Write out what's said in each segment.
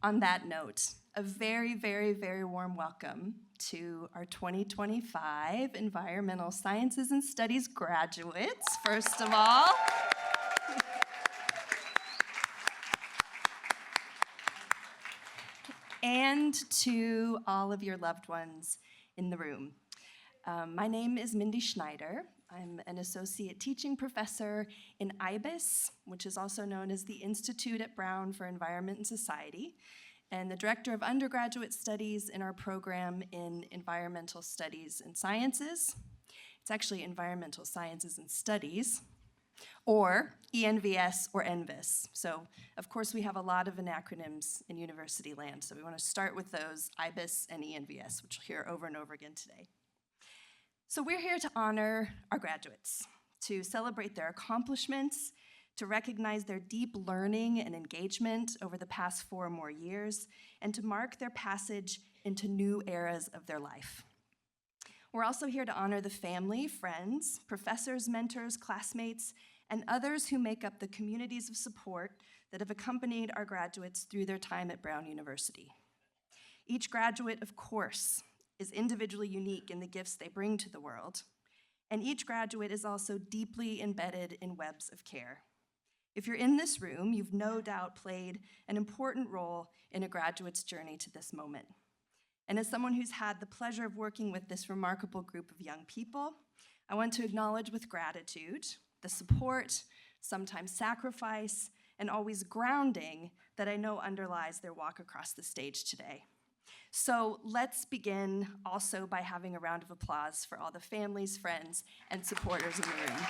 On that note, a very, very, very warm welcome to our 2025 Environmental Sciences and Studies graduates, first of all. And to all of your loved ones in the room. My name is Mindy Schneider. I'm an associate teaching professor in IBES, which is also known as the Institute at Brown for Environment and Society, and the director of undergraduate studies in our program in Environmental Studies and Sciences. It's actually Environmental Sciences and Studies, or ENVS or ENVIS. So, of course, we have a lot of acronyms in university land, so we want to start with those, IBES and ENVS, which you'll hear over and over again today. So we're here to honor our graduates, to celebrate their accomplishments, to recognize their deep learning and engagement over the past 4 or more years, and to mark their passage into new eras of their life. We're also here to honor the family, friends, professors, mentors, classmates, and others who make up the communities of support that have accompanied our graduates through their time at Brown University. Each graduate, of course, is individually unique in the gifts they bring to the world, and each graduate is also deeply embedded in webs of care. If you're in this room, you've no doubt played an important role in a graduate's journey to this moment. And as someone who's had the pleasure of working with this remarkable group of young people, I want to acknowledge with gratitude the support, sometimes sacrifice, and always grounding that I know underlies their walk across the stage today. So let's begin also by having a round of applause for all the families, friends, and supporters in the room.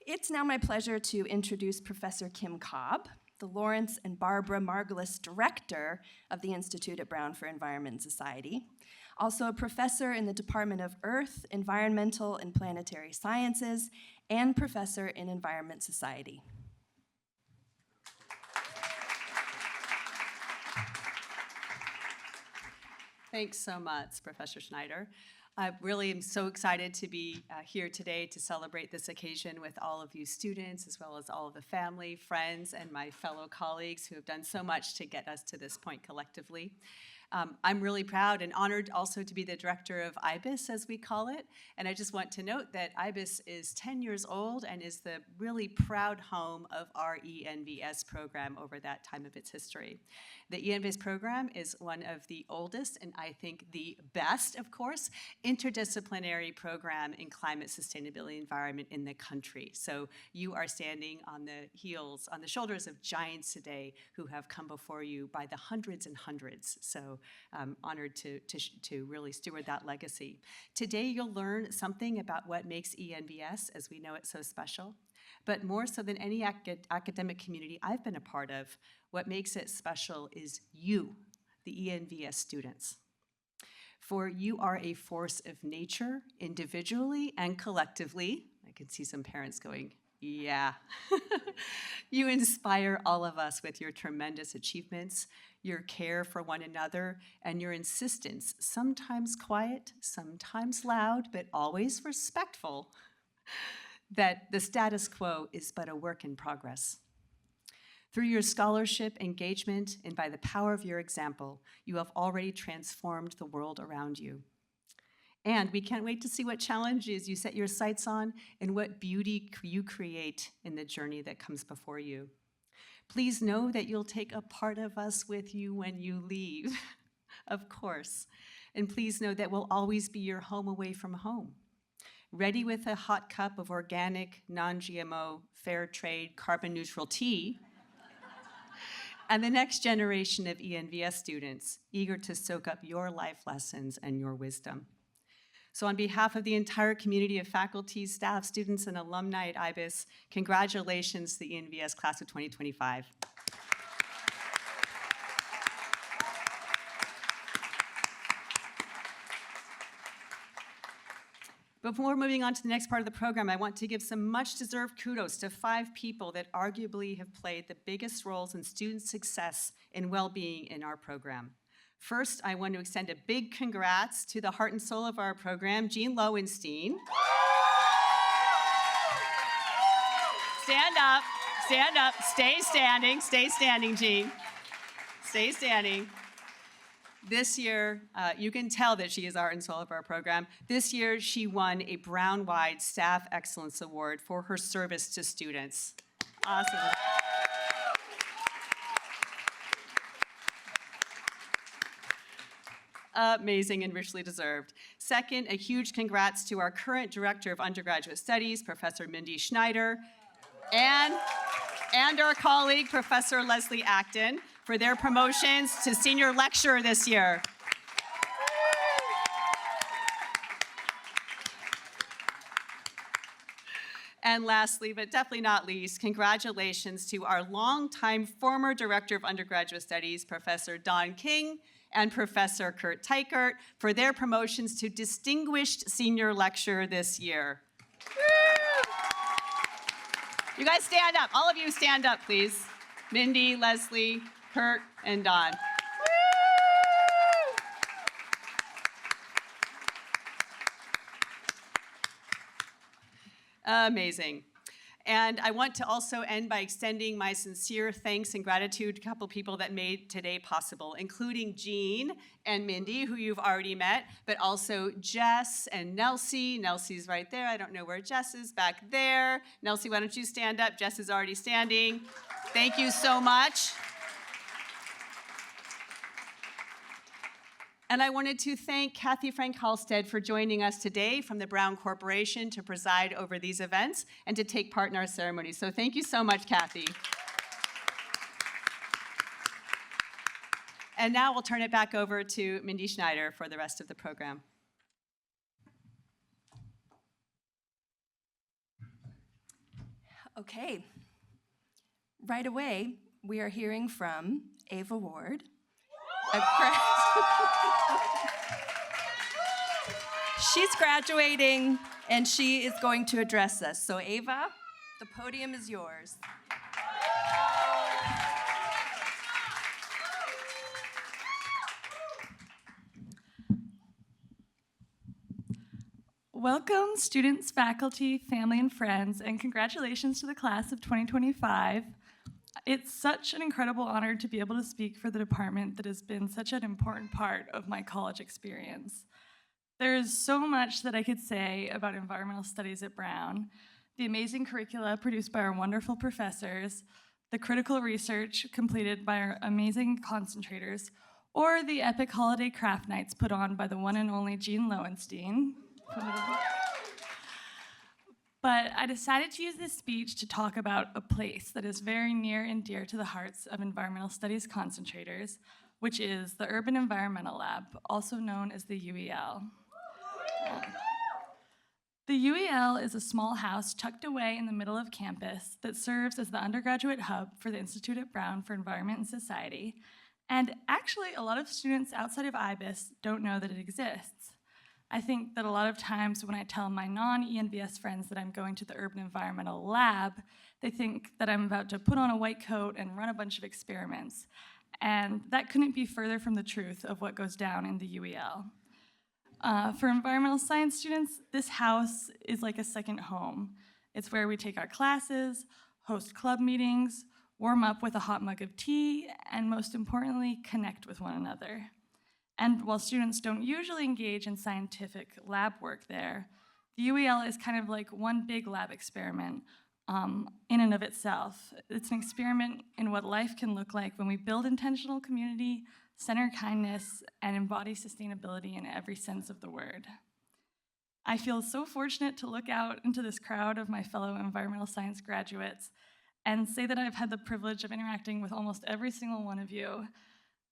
It's now my pleasure to introduce Professor Kim Cobb, the Lawrence and Barbara Margulis Director of the Institute at Brown for Environment and Society, also a professor in the Department of Earth, Environmental, and Planetary Sciences, and professor in Environment Society. Thanks so much, Professor Schneider. I really am so excited to be here today to celebrate this occasion with all of you students, as well as all of the family, friends, and my fellow colleagues who have done so much to get us to this point collectively. I'm really proud and honored also to be the director of IBES, as we call it. And I just want to note that IBES is 10 years old and is the really proud home of our ENVS program over that time of its history. The ENVS program is one of the oldest, and I think the best, of course, interdisciplinary program in climate sustainability environment in the country. So you are standing on the shoulders of giants today who have come before you by the hundreds and hundreds. So I'm honored to really steward that legacy. Today you'll learn something about what makes ENVS, as we know it, so special. But more so than any academic community I've been a part of, what makes it special is you, the ENVS students. For you are a force of nature, individually and collectively. I can see some parents going, yeah. You inspire all of us with your tremendous achievements, your care for one another, and your insistence, sometimes quiet, sometimes loud, but always respectful, that the status quo is but a work in progress. Through your scholarship, engagement, and by the power of your example, you have already transformed the world around you. And we can't wait to see what challenges you set your sights on and what beauty you create in the journey that comes before you. Please know that you'll take a part of us with you when you leave, of course. And please know that we'll always be your home away from home. Ready with a hot cup of organic, non-GMO, fair trade, carbon neutral tea, and the next generation of ENVS students eager to soak up your life lessons and your wisdom. So on behalf of the entire community of faculty, staff, students, and alumni at IBES, congratulations to the ENVS class of 2025. Before moving on to the next part of the program, I want to give some much-deserved kudos to 5 people that arguably have played the biggest roles in student success and well-being in our program. First, I want to extend a big congrats to the heart and soul of our program, Jean Lowenstein. Stand up, stand up, stay standing, Jean. Stay standing. This year, you can tell that she is heart and soul of our program. This year, she won a Brown-wide Staff Excellence Award for her service to students. Awesome. Amazing and richly deserved. Second, a huge congrats to our current Director of Undergraduate Studies, Professor Mindy Schneider, and our colleague, Professor Leslie Acton, for their promotions to Senior Lecturer this year. And lastly, but definitely not least, congratulations to our longtime former Director of Undergraduate Studies, Professor Don King, and Professor Kurt Teichert for their promotions to Distinguished Senior Lecturer this year. You guys stand up. All of you stand up, please. Mindy, Leslie, Kurt, and Don. Amazing. And I want to also end by extending my sincere thanks and gratitude to a couple people that made today possible, including Jean and Mindy, who you've already met, but also Jess and Nelsie. Nelsie's right there. I don't know where Jess is, back there. Nelsie, why don't you stand up? Jess is already standing. Thank you so much. And I wanted to thank Kathy Frank-Halstead for joining us today from the Brown Corporation to preside over these events and to take part in our ceremony. So thank you so much, Kathy. And now we'll turn it back over to Mindy Schneider for the rest of the program. Okay. Right away, we are hearing from Ava Ward, She's graduating, and she is going to address us. So Ava, the podium is yours. Welcome, students, faculty, family, and friends, and congratulations to the class of 2025. It's such an incredible honor to be able to speak for the department that has been such an important part of my college experience. There's so much that I could say about environmental studies at Brown, the amazing curricula produced by our wonderful professors, the critical research completed by our amazing concentrators, or the epic holiday craft nights put on by the one and only Jean Lowenstein. But I decided to use this speech to talk about a place that is very near and dear to the hearts of environmental studies concentrators, which is the Urban Environmental Lab, also known as the UEL. The UEL is a small house tucked away in the middle of campus that serves as the undergraduate hub for the Institute at Brown for Environment and Society. And actually, a lot of students outside of IBES don't know that it exists. I think that a lot of times when I tell my non-ENVS friends that I'm going to the Urban Environmental Lab, they think that I'm about to put on a white coat and run a bunch of experiments. And that couldn't be further from the truth of what goes down in the UEL. For environmental science students, this house is like a second home. It's where we take our classes, host club meetings, warm up with a hot mug of tea, and most importantly, connect with one another. And while students don't usually engage in scientific lab work there, the UEL is kind of like one big lab experiment in and of itself. It's an experiment in what life can look like when we build intentional community, center kindness, and embody sustainability in every sense of the word. I feel so fortunate to look out into this crowd of my fellow environmental science graduates and say that I've had the privilege of interacting with almost every single one of you.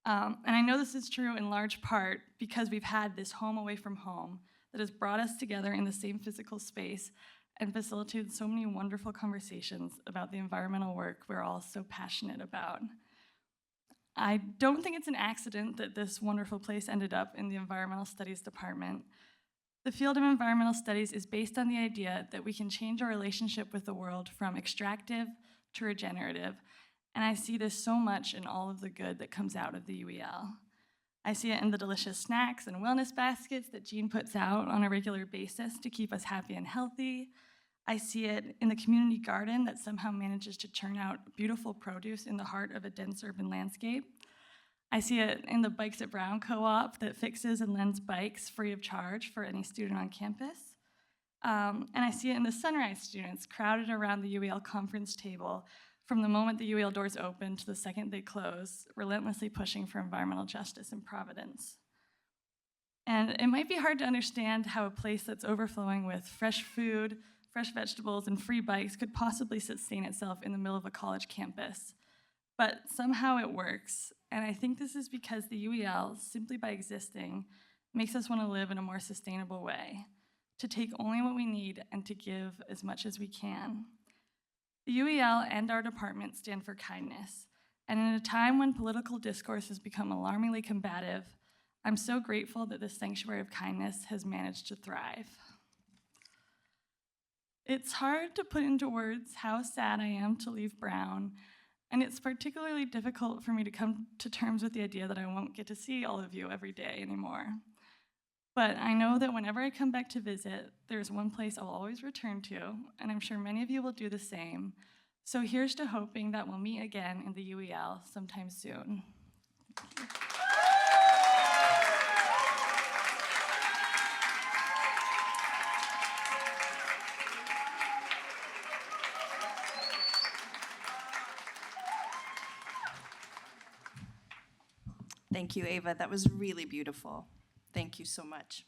And I know this is true in large part because we've had this home away from home that has brought us together in the same physical space and facilitated so many wonderful conversations about the environmental work we're all so passionate about. I don't think it's an accident that this wonderful place ended up in the Environmental Studies department. The field of environmental studies is based on the idea that we can change our relationship with the world from extractive to regenerative, and I see this so much in all of the good that comes out of the UEL. I see it in the delicious snacks and wellness baskets that Jean puts out on a regular basis to keep us happy and healthy. I see it in the community garden that somehow manages to churn out beautiful produce in the heart of a dense urban landscape. I see it in the Bikes at Brown co-op that fixes and lends bikes free of charge for any student on campus. And I see it in the Sunrise students crowded around the UEL conference table from the moment the UEL doors open to the second they close, relentlessly pushing for environmental justice in Providence. And it might be hard to understand how a place that's overflowing with fresh food, fresh vegetables, and free bikes could possibly sustain itself in the middle of a college campus. But somehow it works, and I think this is because the UEL, simply by existing, makes us want to live in a more sustainable way, to take only what we need and to give as much as we can. The UEL and our department stand for kindness, and in a time when political discourse has become alarmingly combative, I'm so grateful that this sanctuary of kindness has managed to thrive. It's hard to put into words how sad I am to leave Brown, and it's particularly difficult for me to come to terms with the idea that I won't get to see all of you every day anymore. But I know that whenever I come back to visit, there's one place I'll always return to, and I'm sure many of you will do the same. So here's to hoping that we'll meet again in the UEL sometime soon. Thank you, Ava. That was really beautiful. Thank you so much.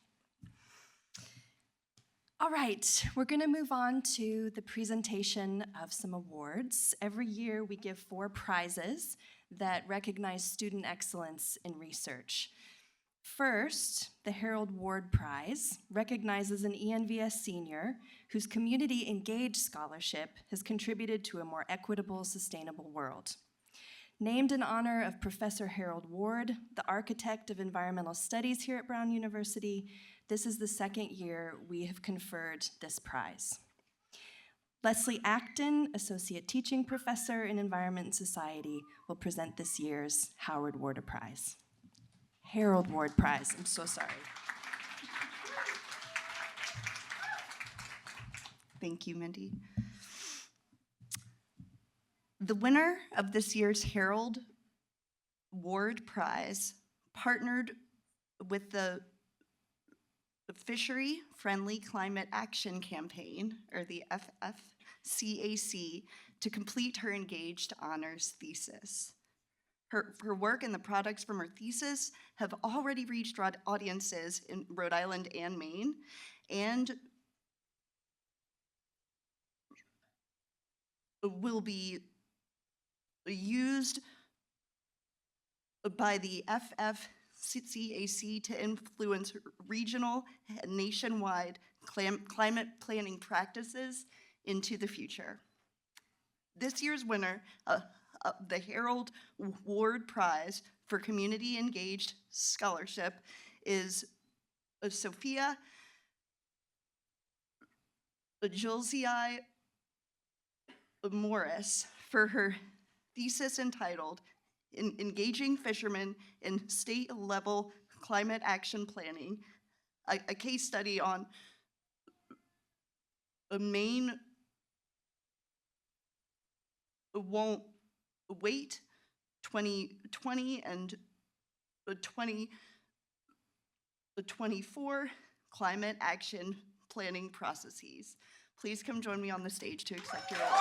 All right, we're going to move on to the presentation of some awards. Every year we give 4 prizes that recognize student excellence in research. First, the Harold Ward Prize recognizes an ENVS senior whose community engaged scholarship has contributed to a more equitable, sustainable world. Named in honor of Professor Harold Ward, the architect of environmental studies here at Brown University, this is the 2nd year we have conferred this prize. Leslie Acton, Associate Teaching Professor in Environment and Society, will present this year's Howard Ward Prize. Harold Ward Prize, I'm so sorry. Thank you, Mindy. The winner of this year's Harold Ward Prize partnered with the Fishery Friendly Climate Action Campaign, or the FFCAC, to complete her engaged honors thesis. Her work and the products from her thesis have already reached audiences in Rhode Island and Maine, and will be used by the FFCAC to influence regional and nationwide climate planning practices into the future. This year's winner of the Harold Ward Prize for Community Engaged Scholarship is Sophia Julesii Morris for her thesis entitled Engaging Fishermen in State-Level Climate Action Planning, a case study on Maine won't wait 2020 and 2024 climate action planning processes. Please come join me on the stage to accept your award.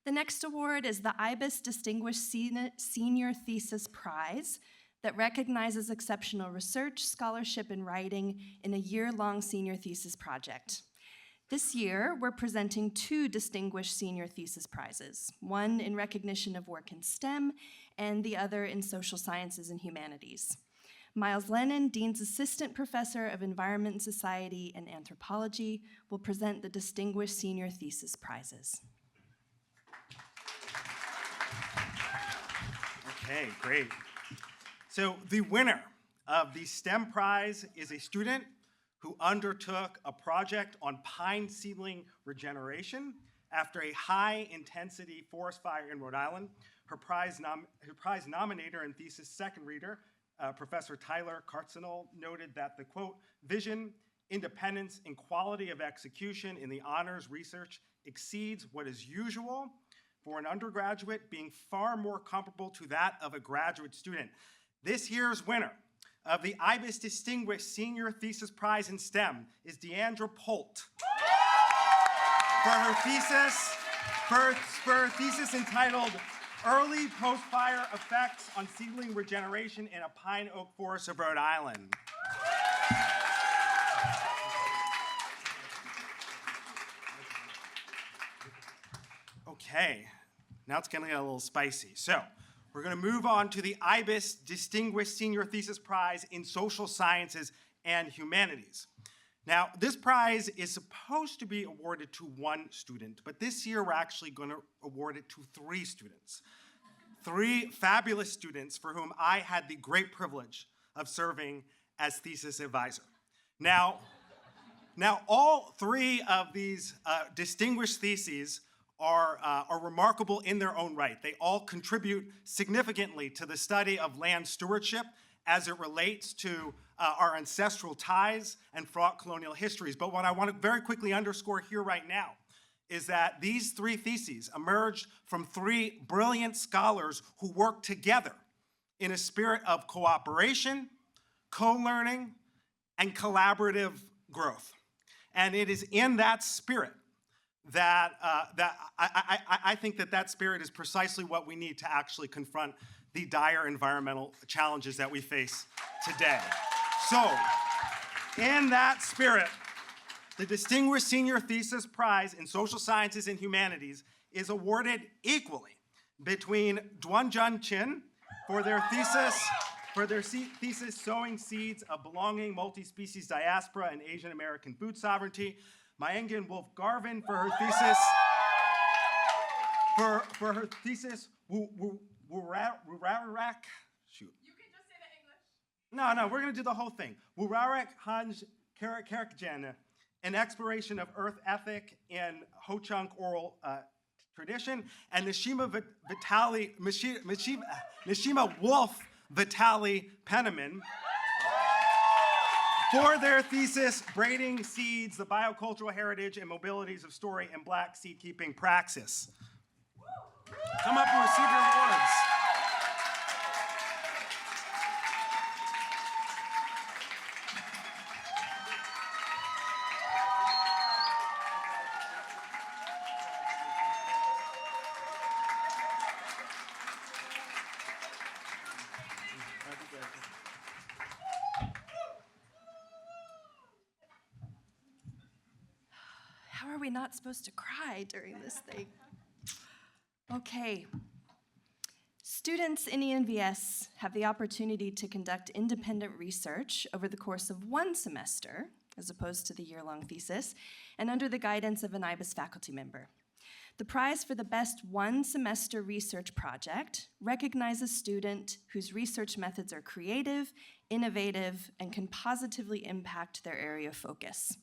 The next award is the IBES Distinguished Senior Thesis Prize that recognizes exceptional research, scholarship, and writing in a year-long senior thesis project. This year, we're presenting 2 distinguished senior thesis prizes, one in recognition of work in STEM and the other in social sciences and humanities. Miles Lennon, Dean's Assistant Professor of Environment and Society and Anthropology, will present the distinguished senior thesis prizes. Okay, great. So the winner of the STEM Prize is a student who undertook a project on pine seedling regeneration after a high-intensity forest fire in Rhode Island. Her prize nominator and thesis second reader, Professor Tyler Kartzenel, noted that the, quote, vision, independence, and quality of execution in the honors research exceeds what is usual for an undergraduate, being far more comparable to that of a graduate student. This year's winner of the IBES Distinguished Senior Thesis Prize in STEM is Deandra Polt for her thesis entitled Early Post-Fire Effects on Seedling Regeneration in a Pine Oak Forest of Rhode Island. Okay, now it's gonna get a little spicy. So, we're gonna move on to the IBES Distinguished Senior Thesis Prize in Social Sciences and Humanities. Now, this prize is supposed to be awarded to one student, but this year we're actually gonna award it to 3 students. 3 fabulous students for whom I had the great privilege of serving as thesis advisor. Now all 3 of these distinguished theses are remarkable in their own right. They all contribute significantly to the study of land stewardship as it relates to our ancestral ties and fraught colonial histories. But what I want to very quickly underscore here right now is that these 3 theses emerged from 3 brilliant scholars who worked together in a spirit of cooperation, co-learning, and collaborative growth. And it is in that spirit that I think that spirit is precisely what we need to actually confront the dire environmental challenges that we face today. So, in that spirit, the Distinguished Senior Thesis Prize in Social Sciences and Humanities is awarded equally between Dwanjun Chin for their thesis Sowing Seeds of Belonging, Multi-Species Diaspora, and Asian American Food Sovereignty, Mayengan Wolf Garvin for her thesis, Wurarak, shoot. You can just say that English. No, we're gonna do the whole thing. Wurarak Hanj Kerakjan, an exploration of earth ethic in Ho-Chunk oral tradition, and Nishima Wolf Vitali Penniman for their thesis, Braiding Seeds, the Biocultural Heritage and Mobilities of Story and Black Seed-Keeping Praxis. Come up and receive your awards. How are we not supposed to cry during this thing? Okay. Students in ENVS have the opportunity to conduct independent research over the course of 1 semester, as opposed to the year-long thesis, and under the guidance of an IBES faculty member. The prize for the best 1-semester research project recognizes a student whose research methods are creative, innovative, and can positively impact their area of focus.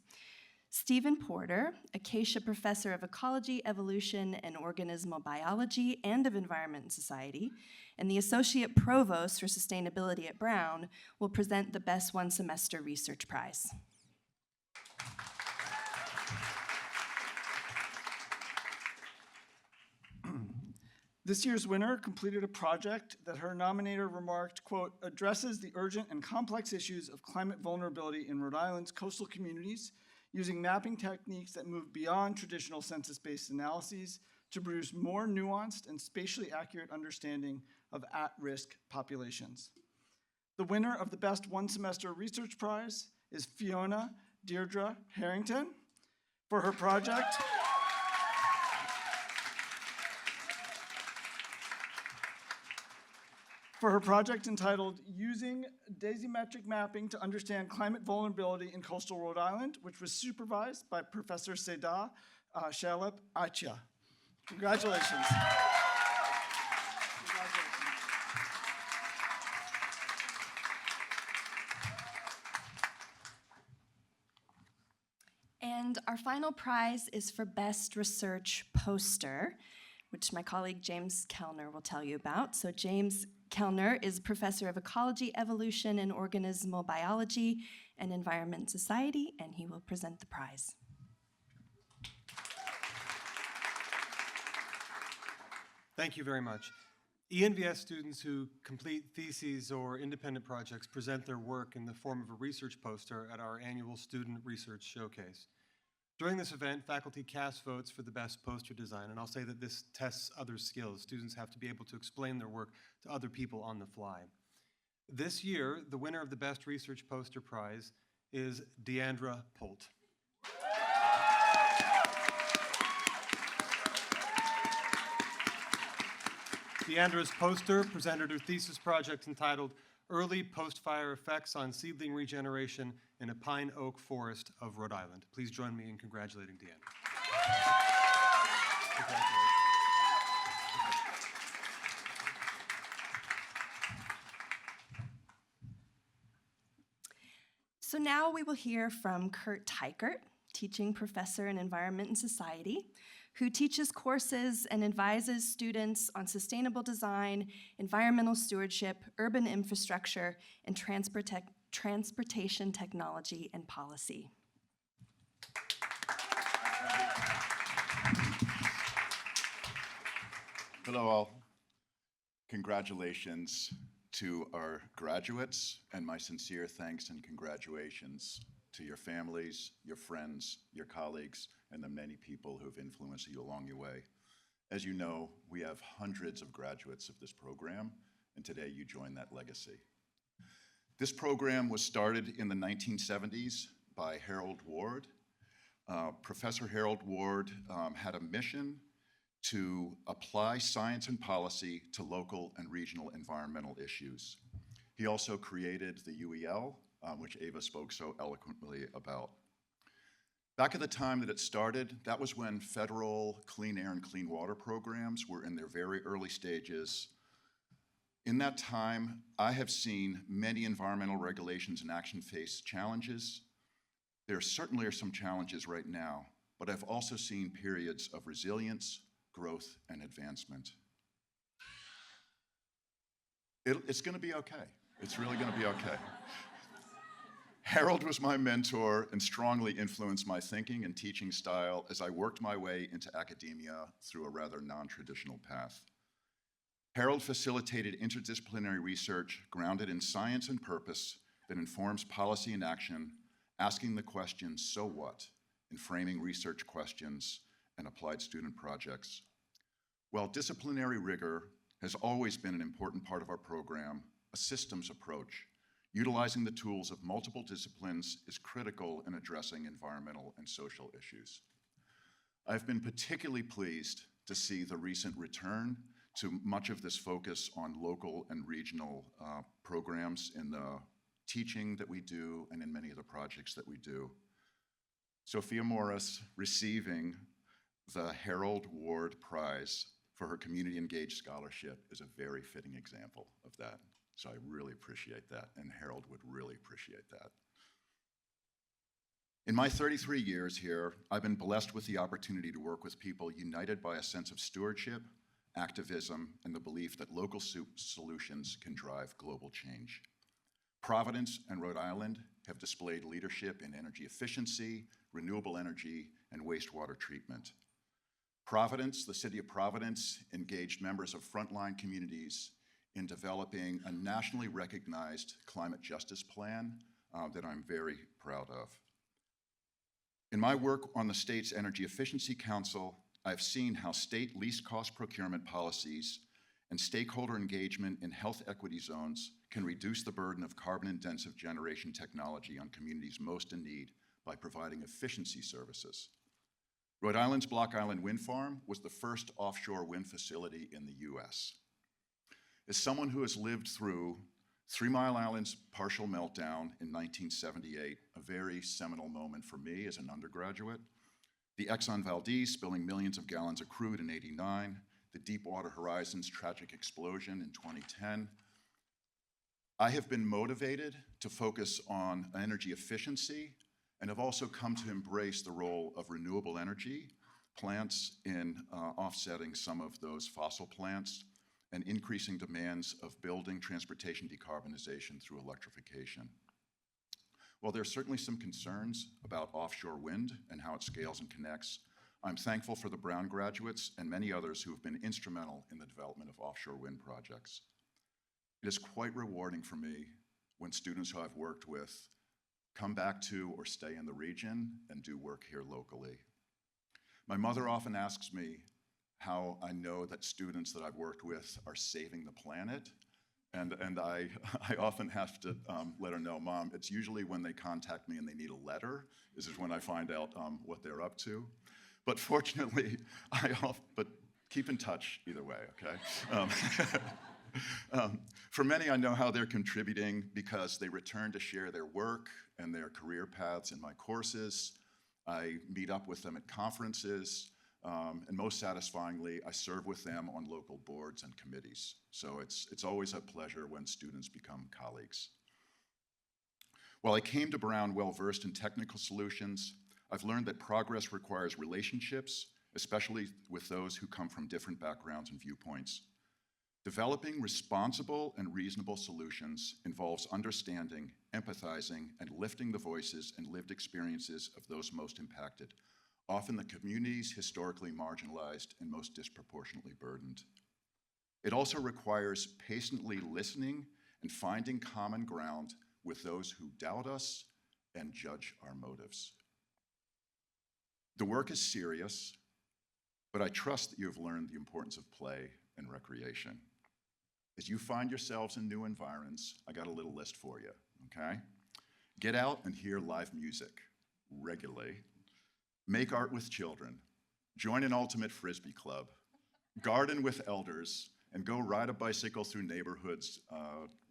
Stephen Porter, Acacia Professor of Ecology, Evolution, and Organismal Biology and of Environment and Society, and the Associate Provost for Sustainability at Brown, will present the Best 1-Semester Research Prize. This year's winner completed a project that her nominator remarked, quote, addresses the urgent and complex issues of climate vulnerability in Rhode Island's coastal communities using mapping techniques that move beyond traditional census-based analyses to produce more nuanced and spatially accurate understanding of at-risk populations. The winner of the Best 1-Semester Research Prize is Fiona Deirdre Harrington for her project entitled Using Daisyometric Mapping to Understand Climate Vulnerability in Coastal Rhode Island, which was supervised by Professor Seda Shalip Acha. Congratulations. And our final prize is for Best Research Poster, which my colleague James Kellner will tell you about. So James Kellner is professor of ecology, evolution, and organismal biology and environment and society, and he will present the prize. Thank you very much. ENVS students who complete theses or independent projects present their work in the form of a research poster at our annual Student Research Showcase. During this event, faculty cast votes for the best poster design, and I'll say that this tests others' skills. Students have to be able to explain their work to other people on the fly. This year, the winner of the Best Research Poster Prize is Deandra Polt. Deandra's poster presented her thesis project entitled Early Post-Fire Effects on Seedling Regeneration in a Pine Oak Forest of Rhode Island. Please join me in congratulating Deandra. Congratulations. So now we will hear from Kurt Teichert, teaching professor in environment and society, who teaches courses and advises students on sustainable design, environmental stewardship, urban infrastructure, and transportation technology and policy. Hello all. Congratulations to our graduates, and my sincere thanks and congratulations to your families, your friends, your colleagues, and the many people who have influenced you along your way. As you know, we have hundreds of graduates of this program, and today you join that legacy. This program was started in the 1970s by Harold Ward. Professor Harold Ward had a mission to apply science and policy to local and regional environmental issues. He also created the UEL, which Ava spoke so eloquently about. Back at the time that it started, that was when federal clean air and clean water programs were in their very early stages. In that time, I have seen many environmental regulations and action face challenges. There certainly are some challenges right now, but I've also seen periods of resilience, growth, and advancement. It's gonna be okay. It's really gonna be okay. Harold was my mentor and strongly influenced my thinking and teaching style as I worked my way into academia through a rather non-traditional path. Harold facilitated interdisciplinary research grounded in science and purpose that informs policy and action, asking the question, so what, in framing research questions and applied student projects. While disciplinary rigor has always been an important part of our program, a systems approach, utilizing the tools of multiple disciplines, is critical in addressing environmental and social issues. I've been particularly pleased to see the recent return to much of this focus on local and regional programs in the teaching that we do and in many of the projects that we do. Sophia Morris receiving the Harold Ward Prize for her Community Engaged Scholarship is a very fitting example of that. So I really appreciate that, and Harold would really appreciate that. In my 33 years here, I've been blessed with the opportunity to work with people united by a sense of stewardship, activism, and the belief that local solutions can drive global change. Providence and Rhode Island have displayed leadership in energy efficiency, renewable energy, and wastewater treatment. Providence, the city of Providence, engaged members of frontline communities in developing a nationally recognized climate justice plan that I'm very proud of. In my work on the state's Energy Efficiency Council, I've seen how state least cost procurement policies and stakeholder engagement in health equity zones can reduce the burden of carbon-intensive generation technology on communities most in need by providing efficiency services. Rhode Island's Block Island Wind Farm was the first offshore wind facility in the US. As someone who has lived through 3 Mile Island's partial meltdown in 1978, a very seminal moment for me as an undergraduate, the Exxon Valdez spilling millions of gallons of crude in '89, the Deepwater Horizon's tragic explosion in 2010, I have been motivated to focus on energy efficiency and have also come to embrace the role of renewable energy, plants in offsetting some of those fossil plants, and increasing demands of building transportation decarbonization through electrification. While there are certainly some concerns about offshore wind and how it scales and connects, I'm thankful for the Brown graduates and many others who have been instrumental in the development of offshore wind projects. It is quite rewarding for me when students who I've worked with come back to or stay in the region and do work here locally. My mother often asks me how I know that students that I've worked with are saving the planet. And I often have to let her know, Mom, it's usually when they contact me and they need a letter, is when I find out what they're up to. But fortunately, but keep in touch either way, okay? For many, I know how they're contributing because they return to share their work and their career paths in my courses. I meet up with them at conferences. And most satisfyingly, I serve with them on local boards and committees. So it's always a pleasure when students become colleagues. While I came to Brown well-versed in technical solutions, I've learned that progress requires relationships, especially with those who come from different backgrounds and viewpoints. Developing responsible and reasonable solutions involves understanding, empathizing, and lifting the voices and lived experiences of those most impacted, often the communities historically marginalized and most disproportionately burdened. It also requires patiently listening and finding common ground with those who doubt us and judge our motives. The work is serious, but I trust that you have learned the importance of play and recreation. As you find yourselves in new environs, I got a little list for you, okay? Get out and hear live music regularly. Make art with children, join an ultimate Frisbee club, garden with elders, and go ride a bicycle through neighborhoods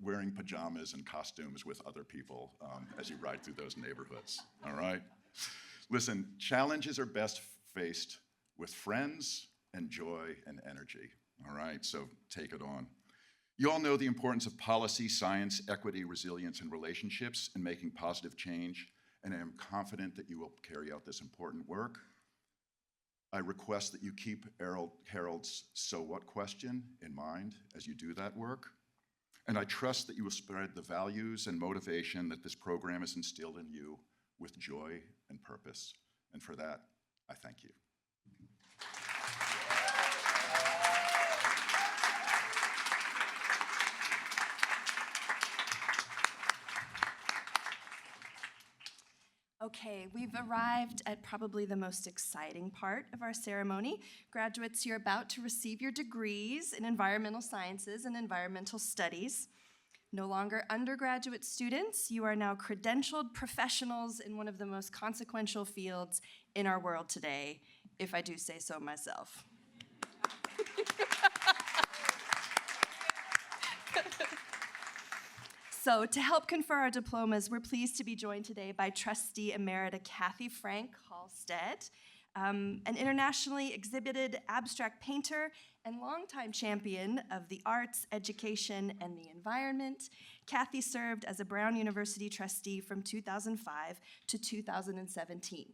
wearing pajamas and costumes with other people as you ride through those neighborhoods, all right? Listen, challenges are best faced with friends and joy and energy, all right? So take it on. You all know the importance of policy, science, equity, resilience, and relationships in making positive change, and I am confident that you will carry out this important work. I request that you keep Harold's "so what" question in mind as you do that work, and I trust that you will spread the values and motivation that this program has instilled in you with joy and purpose, and for that, I thank you. Okay, we've arrived at probably the most exciting part of our ceremony. Graduates, you're about to receive your degrees in environmental sciences and environmental studies. No longer undergraduate students, you are now credentialed professionals in one of the most consequential fields in our world today, if I do say so myself. So to help confer our diplomas, we're pleased to be joined today by Trustee Emerita Kathy Frank Halstead, an internationally exhibited abstract painter and longtime champion of the arts, education, and the environment. Kathy served as a Brown University trustee from 2005 to 2017.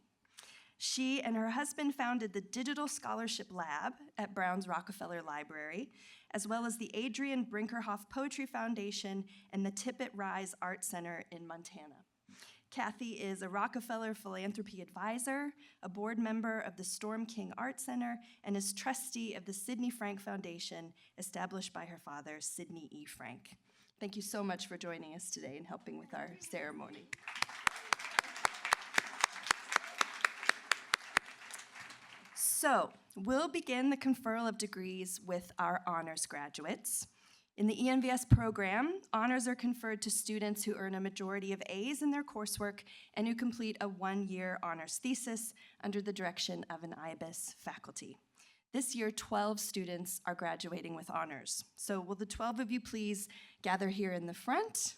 She and her husband founded the Digital Scholarship Lab at Brown's Rockefeller Library, as well as the Adrian Brinkerhoff Poetry Foundation and the Tippett Rise Art Center in Montana. Kathy is a Rockefeller Philanthropy Advisor, a board member of the Storm King Art Center, and is trustee of the Sidney Frank Foundation, established by her father, Sidney E. Frank. Thank you so much for joining us today and helping with our ceremony. So, we'll begin the conferral of degrees with our honors graduates. In the ENVS program, honors are conferred to students who earn a majority of A's in their coursework and who complete a one-year honors thesis under the direction of an IBES faculty. This year, 12 students are graduating with honors. So will the 12 of you please gather here in the front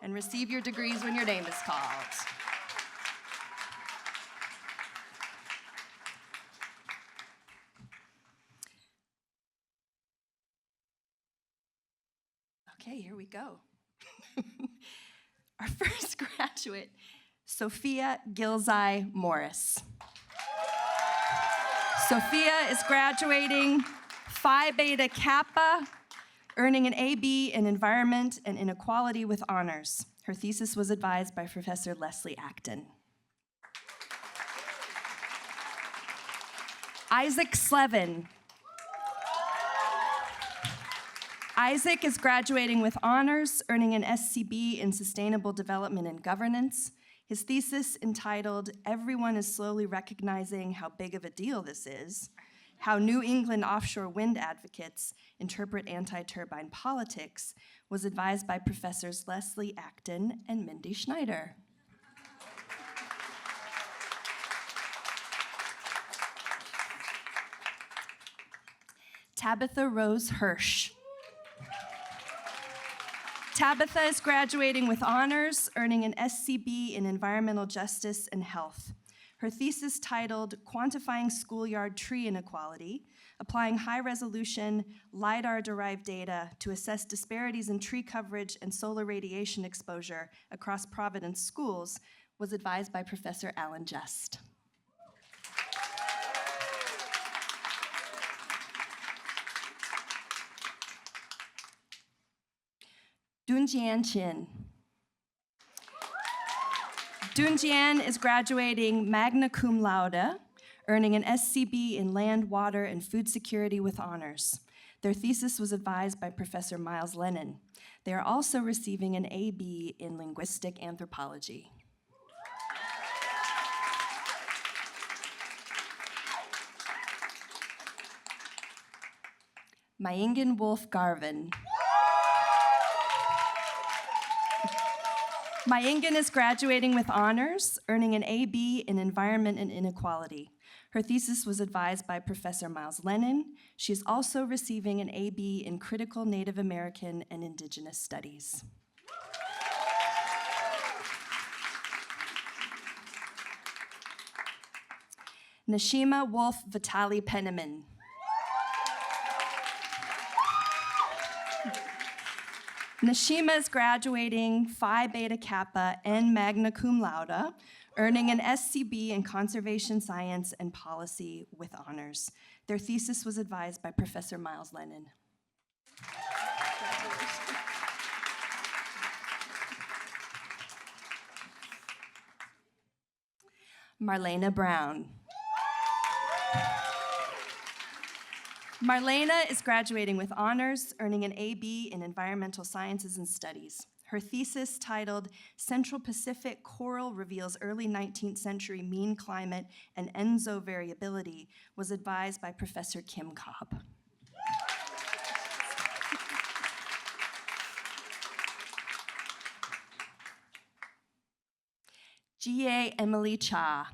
and receive your degrees when your name is called. Okay, here we go. Our first graduate, Sophia Gilzai Morris. Sophia is graduating Phi Beta Kappa, earning an AB in Environment and Inequality with honors. Her thesis was advised by Professor Leslie Acton. Isaac Slevin. Isaac is graduating with honors, earning an SCB in Sustainable Development and Governance. His thesis, entitled "Everyone is Slowly Recognizing How Big of a Deal This Is: How New England Offshore Wind Advocates Interpret Anti-Turbine Politics," was advised by Professors Leslie Acton and Mindy Schneider. Tabitha Rose Hirsch. Tabitha is graduating with honors, earning an SCB in Environmental Justice and Health. Her thesis, titled "Quantifying Schoolyard Tree Inequality: Applying High-Resolution LiDAR-Derived Data to Assess Disparities in Tree Coverage and Solar Radiation Exposure Across Providence Schools," was advised by Professor Alan Just. Dunjian Chin. Dunjian is graduating magna cum laude, earning an SCB in Land, Water, and Food Security with honors. Their thesis was advised by Professor Miles Lennon. They are also receiving an AB in Linguistic Anthropology. Mayingen Wolf Garvin. Mayingen is graduating with honors, earning an AB in Environment and Inequality. Her thesis was advised by Professor Miles Lennon. She is also receiving an AB in Critical Native American and Indigenous Studies. Nashima Wolf Vitali Penniman. Nashima is graduating Phi Beta Kappa and magna cum laude, earning an SCB in Conservation Science and Policy with honors. Their thesis was advised by Professor Miles Lennon. Marlena Brown. Marlena is graduating with honors, earning an AB in Environmental Sciences and Studies. Her thesis, titled "Central Pacific Coral Reveals Early 19th Century Mean Climate and Enso Variability," was advised by Professor Kim Cobb. G.A. Emily Cha.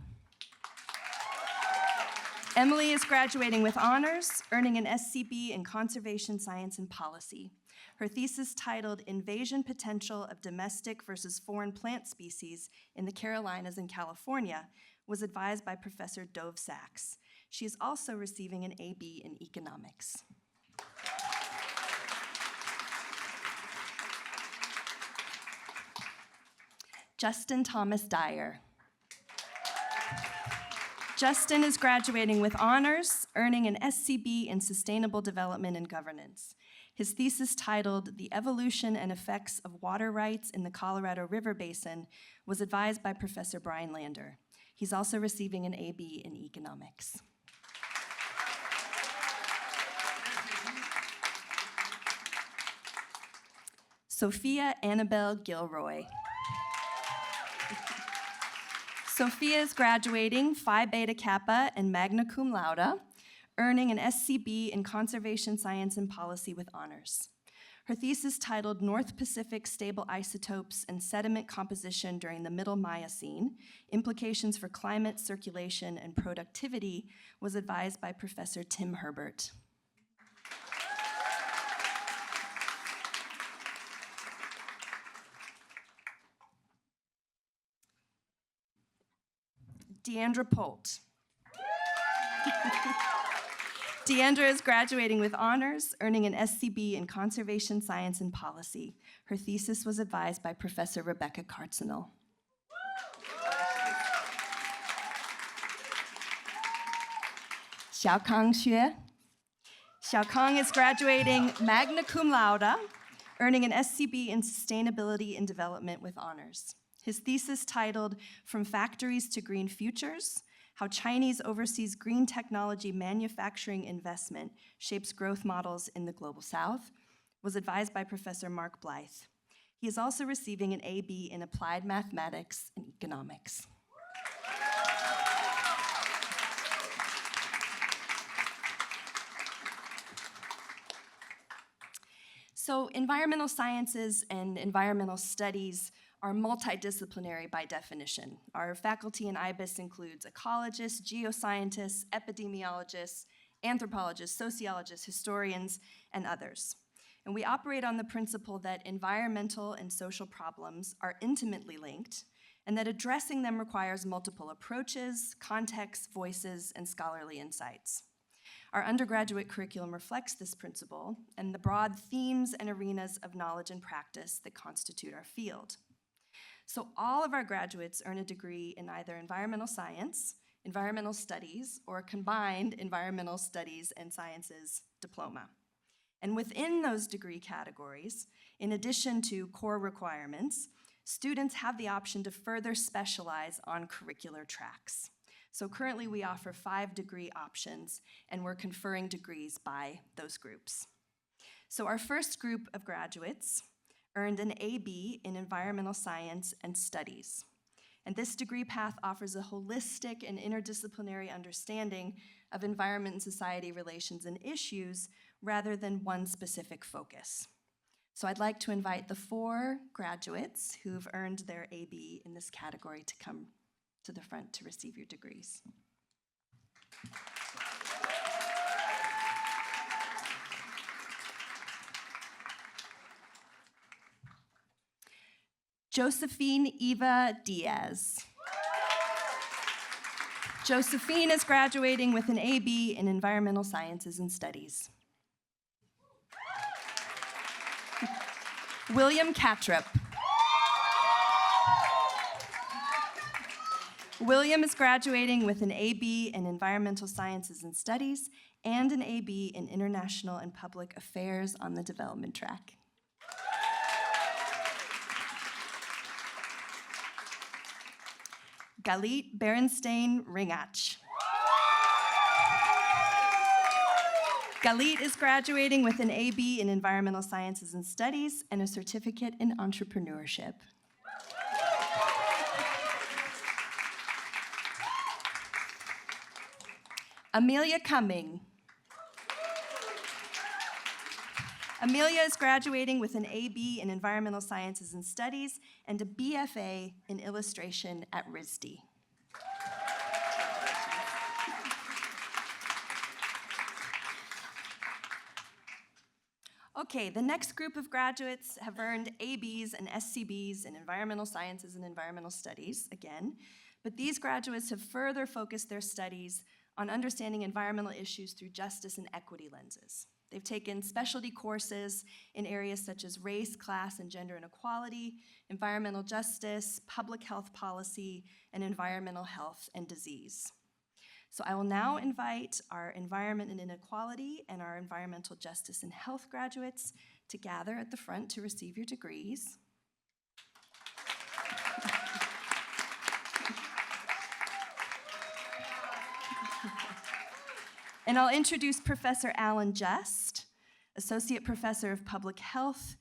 Emily is graduating with honors, earning an SCB in Conservation Science and Policy. Her thesis, titled "Invasion Potential of Domestic versus Foreign Plant Species in the Carolinas and California," was advised by Professor Dove Sachs. She is also receiving an AB in Economics. Justin Thomas Dyer. Justin is graduating with honors, earning an SCB in Sustainable Development and Governance. His thesis, titled "The Evolution and Effects of Water Rights in the Colorado River Basin," was advised by Professor Brian Lander. He's also receiving an AB in Economics. Sophia Annabelle Gilroy. Sophia is graduating Phi Beta Kappa and magna cum laude, earning an SCB in Conservation Science and Policy with honors. Her thesis, titled "North Pacific Stable Isotopes and Sediment Composition During the Middle Miocene: Implications for Climate, Circulation, and Productivity," was advised by Professor Tim Herbert. Deandra Polt. Deandra is graduating with honors, earning an SCB in Conservation Science and Policy. Her thesis was advised by Professor Rebecca Cartzenel. Xiaokang Xue. Xiaokang is graduating magna cum laude, earning an SCB in Sustainability and Development with honors. His thesis titled From Factories to Green Futures, How Chinese Overseas Green Technology Manufacturing Investment Shapes Growth Models in the Global South, was advised by Professor Mark Blythe. He is also receiving an AB in Applied Mathematics and Economics. So environmental sciences and environmental studies are multidisciplinary by definition. Our faculty in IBES includes ecologists, geoscientists, epidemiologists, anthropologists, sociologists, historians, and others. And we operate on the principle that environmental and social problems are intimately linked, and that addressing them requires multiple approaches, contexts, voices, and scholarly insights. Our undergraduate curriculum reflects this principle and the broad themes and arenas of knowledge and practice that constitute our field. So all of our graduates earn a degree in either environmental science, environmental studies, or a combined environmental studies and sciences diploma. And within those degree categories, in addition to core requirements, students have the option to further specialize on curricular tracks. So currently we offer 5 degree options, and we're conferring degrees by those groups. So our first group of graduates earned an AB in Environmental Science and Studies. And this degree path offers a holistic and interdisciplinary understanding of environment and society relations and issues rather than one specific focus. So I'd like to invite the 4 graduates who've earned their AB in this category to come to the front to receive your degrees. Josephine Eva Diaz. Josephine is graduating with an AB in Environmental Sciences and Studies. William Catrop. William is graduating with an AB in Environmental Sciences and Studies and an AB in International and Public Affairs on the development track. Galit Berenstain Ringach. Galit is graduating with an AB in Environmental Sciences and Studies and a certificate in entrepreneurship. Amelia Cumming. Amelia is graduating with an AB in Environmental Sciences and Studies and a BFA in Illustration at RISD. Okay, the next group of graduates have earned ABs and SCBs in Environmental Sciences and Environmental Studies, again, but these graduates have further focused their studies on understanding environmental issues through justice and equity lenses. They've taken specialty courses in areas such as race, class, and gender inequality, environmental justice, public health policy, and environmental health and disease. So I will now invite our environment and inequality and our environmental justice and health graduates to gather at the front to receive your degrees. And I'll introduce Professor Alan Just, Associate Professor of Public Health,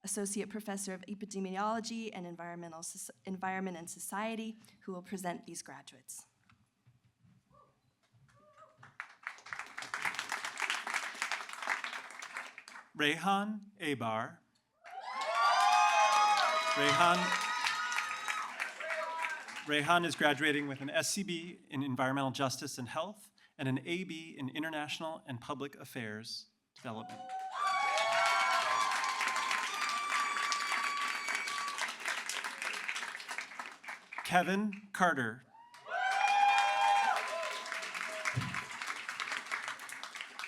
Associate Professor of Epidemiology and Environment and Society, who will present these graduates. Rehan Abar. Rehan is graduating with an SCB in Environmental Justice and Health and an AB in International and Public Affairs Development. Kevin Carter.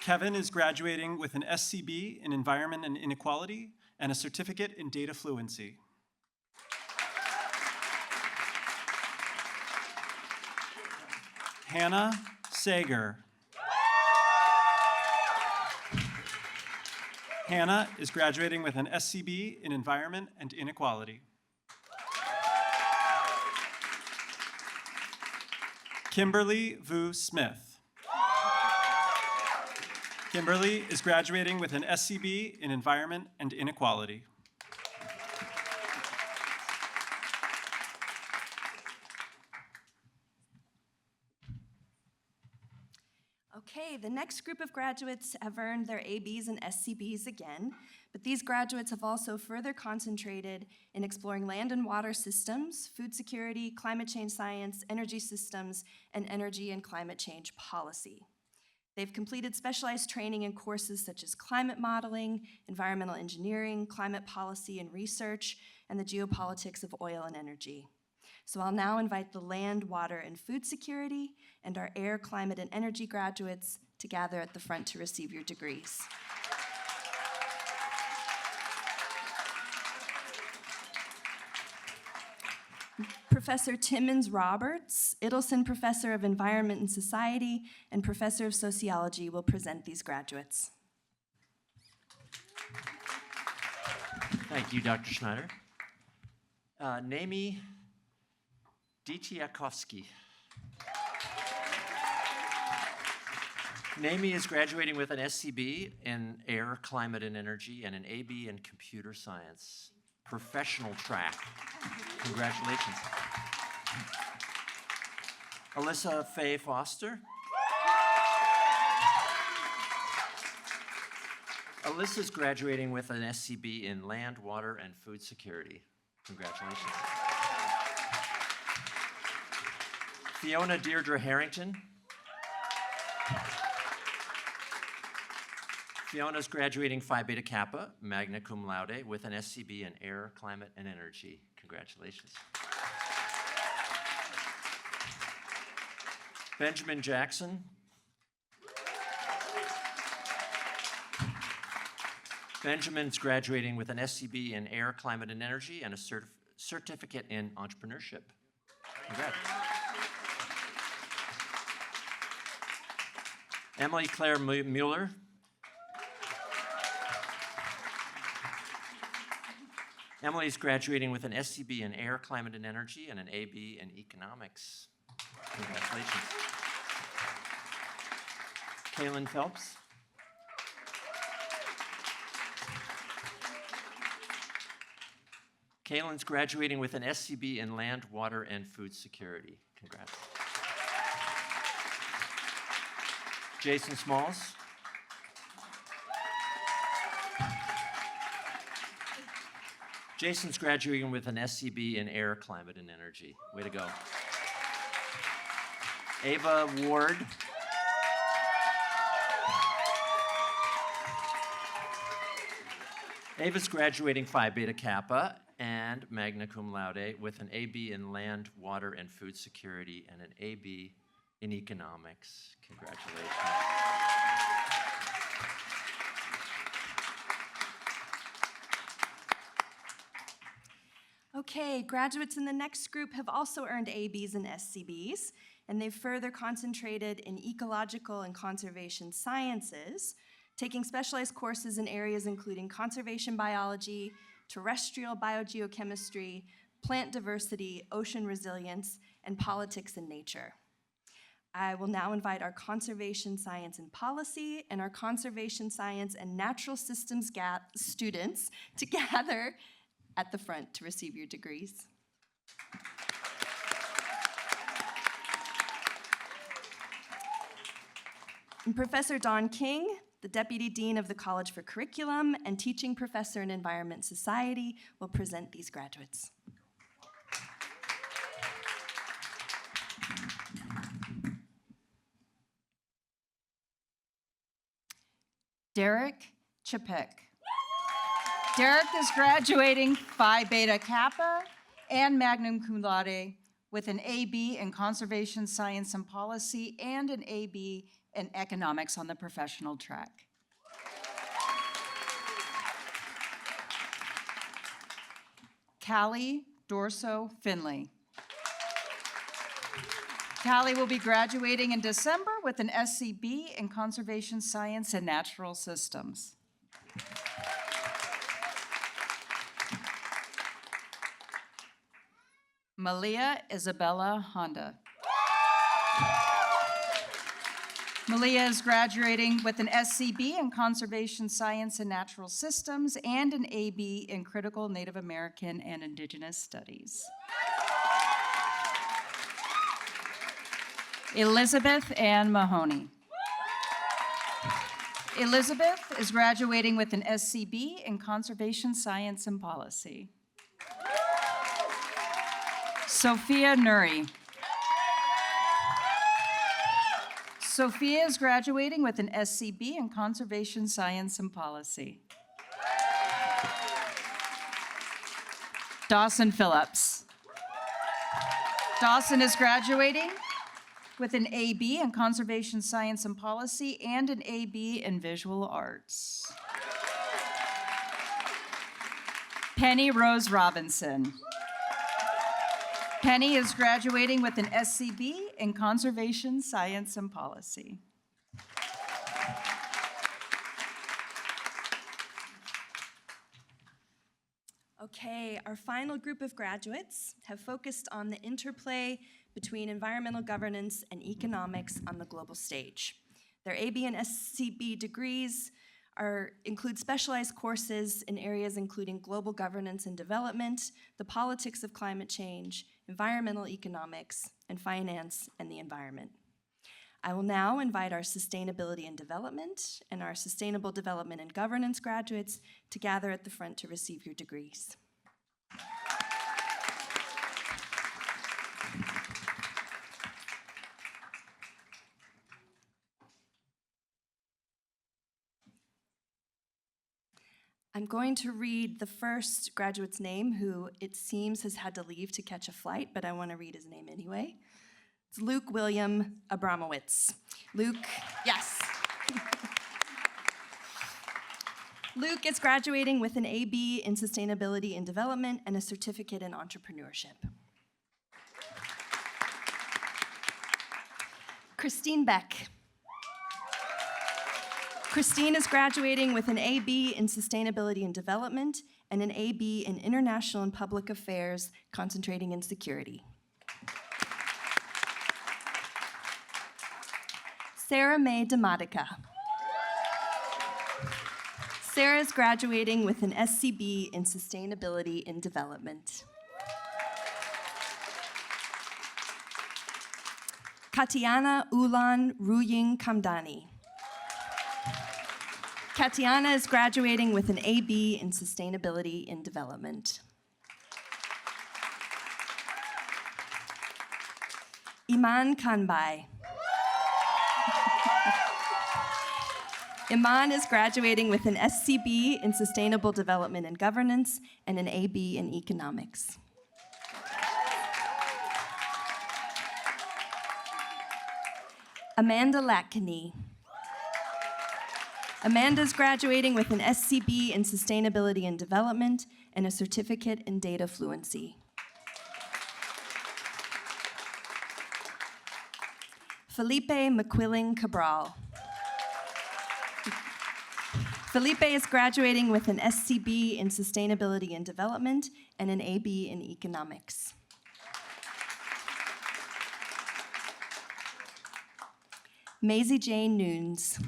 Kevin is graduating with an SCB in Environment and Inequality and a certificate in data fluency. Hannah Sager. Hannah is graduating with an SCB in Environment and Inequality. Kimberly Vu Smith. Kimberly is graduating with an SCB in Environment and Inequality. Okay, the next group of graduates have earned their ABs and SCBs again, but these graduates have also further concentrated in exploring land and water systems, food security, climate change science, energy systems, and energy and climate change policy. They've completed specialized training in courses such as climate modeling, environmental engineering, climate policy and research, and the geopolitics of oil and energy. So I'll now invite the land, water, and food security and our air, climate, and energy graduates to gather at the front to receive your degrees. Professor Timmons Roberts, Idelson Professor of Environment and Society and Professor of Sociology, will present these graduates. Thank you, Dr. Schneider. Naomi Ditiakovsky. Naomi is graduating with an SCB in Air, Climate, and Energy and an AB in Computer Science. Professional track. Congratulations. Alyssa Faye Foster. Alyssa's graduating with an SCB in Land, Water, and Food Security. Congratulations. Fiona Deirdre Harrington. Fiona's graduating Phi Beta Kappa, magna cum laude, with an SCB in Air, Climate, and Energy. Congratulations. Benjamin Jackson. Benjamin's graduating with an SCB in Air, Climate, and Energy and a certificate in entrepreneurship. Congrats. Emily Claire Mueller. Emily's graduating with an SCB in Air, Climate, and Energy and an AB in Economics. Congratulations. Kaylin Phelps. Kaylin's graduating with an SCB in Land, Water, and Food Security. Congrats. Jason Smalls. Jason's graduating with an SCB in Air, Climate, and Energy. Way to go. Ava Ward. Ava's graduating Phi Beta Kappa and magna cum laude with an AB in Land, Water, and Food Security and an AB in Economics. Congratulations. Okay, graduates in the next group have also earned ABs and SCBs, and they've further concentrated in ecological and conservation sciences, taking specialized courses in areas including conservation biology, terrestrial biogeochemistry, plant diversity, ocean resilience, and politics and nature. I will now invite our conservation science and policy and our conservation science and natural systems students to gather at the front to receive your degrees. And Professor Don King, the Deputy Dean of the College for Curriculum and Teaching Professor in Environment Society, will present these graduates. Derek Chapek. Derek is graduating Phi Beta Kappa and magna cum laude with an AB in Conservation Science and Policy and an AB in Economics on the professional track. Callie Dorso Finley. Callie will be graduating in December with an SCB in Conservation Science and Natural Systems. Malia Isabella Honda. Malia is graduating with an SCB in Conservation Science and Natural Systems and an AB in Critical Native American and Indigenous Studies. Elizabeth Ann Mahoney. Elizabeth is graduating with an SCB in Conservation Science and Policy. Sophia Nuri. Sophia is graduating with an SCB in Conservation Science and Policy. Dawson Phillips. Dawson is graduating with an AB in Conservation Science and Policy and an AB in Visual Arts. Penny Rose Robinson. Penny is graduating with an SCB in Conservation Science and Policy. Okay, our final group of graduates have focused on the interplay between environmental governance and economics on the global stage. Their AB and SCB degrees include specialized courses in areas including global governance and development, the politics of climate change, environmental economics, and finance and the environment. I will now invite our sustainability and development and our sustainable development and governance graduates to gather at the front to receive your degrees. I'm going to read the first graduate's name, who it seems has had to leave to catch a flight, but I want to read his name anyway. It's Luke William Abramowitz. Luke, yes. Luke is graduating with an AB in Sustainability and Development and a certificate in Entrepreneurship. Christine Beck. Christine is graduating with an AB in Sustainability and Development and an AB in International and Public Affairs, concentrating in security. Sarah Mae DeModica. Sarah is graduating with an SCB in Sustainability and Development. Katiana Ulan Ruying Kamdani. Katiana is graduating with an AB in Sustainability and Development. Iman Kanbai. Iman is graduating with an SCB in Sustainable Development and Governance and an AB in Economics. Amanda Latkany. Amanda is graduating with an SCB in Sustainability and Development and a certificate in Data Fluency. Felipe McQuilling Cabral. Felipe is graduating with an SCB in Sustainability and Development and an AB in Economics. Maisie Jane Nunes.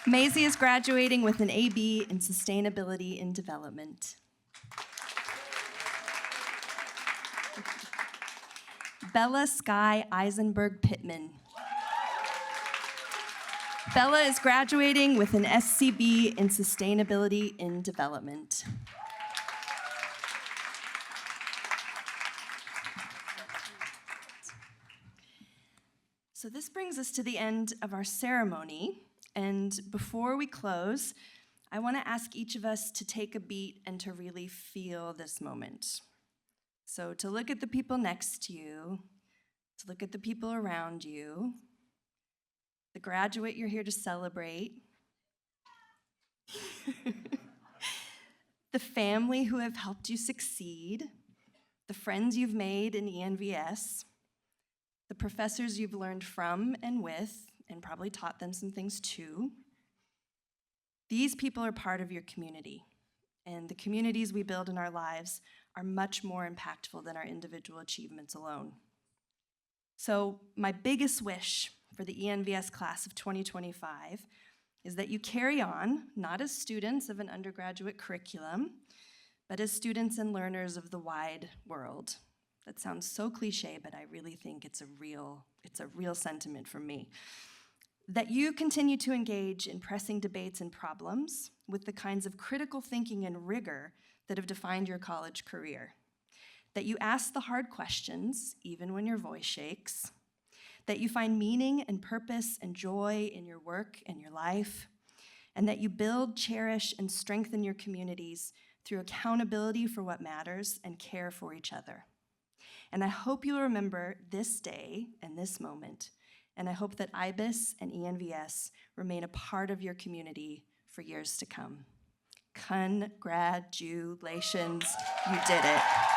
Maisie is graduating with an AB in Sustainability and Development. Bella Sky Eisenberg Pittman. Bella is graduating with an SCB in Sustainability and Development. So this brings us to the end of our ceremony. And before we close, I want to ask each of us to take a beat and to really feel this moment. So to look at the people next to you, to look at the people around you, the graduate you're here to celebrate, the family who have helped you succeed, the friends you've made in ENVS, the professors you've learned from and with, and probably taught them some things too. These people are part of your community, and the communities we build in our lives are much more impactful than our individual achievements alone. So my biggest wish for the ENVS class of 2025 is that you carry on, not as students of an undergraduate curriculum, but as students and learners of the wide world. That sounds so cliche, but I really think it's a real sentiment from me. That you continue to engage in pressing debates and problems with the kinds of critical thinking and rigor that have defined your college career. That you ask the hard questions, even when your voice shakes. That you find meaning and purpose and joy in your work and your life. And that you build, cherish, and strengthen your communities through accountability for what matters and care for each other. And I hope you'll remember this day and this moment. And I hope that IBES and ENVS remain a part of your community for years to come. Congratulations, you did it.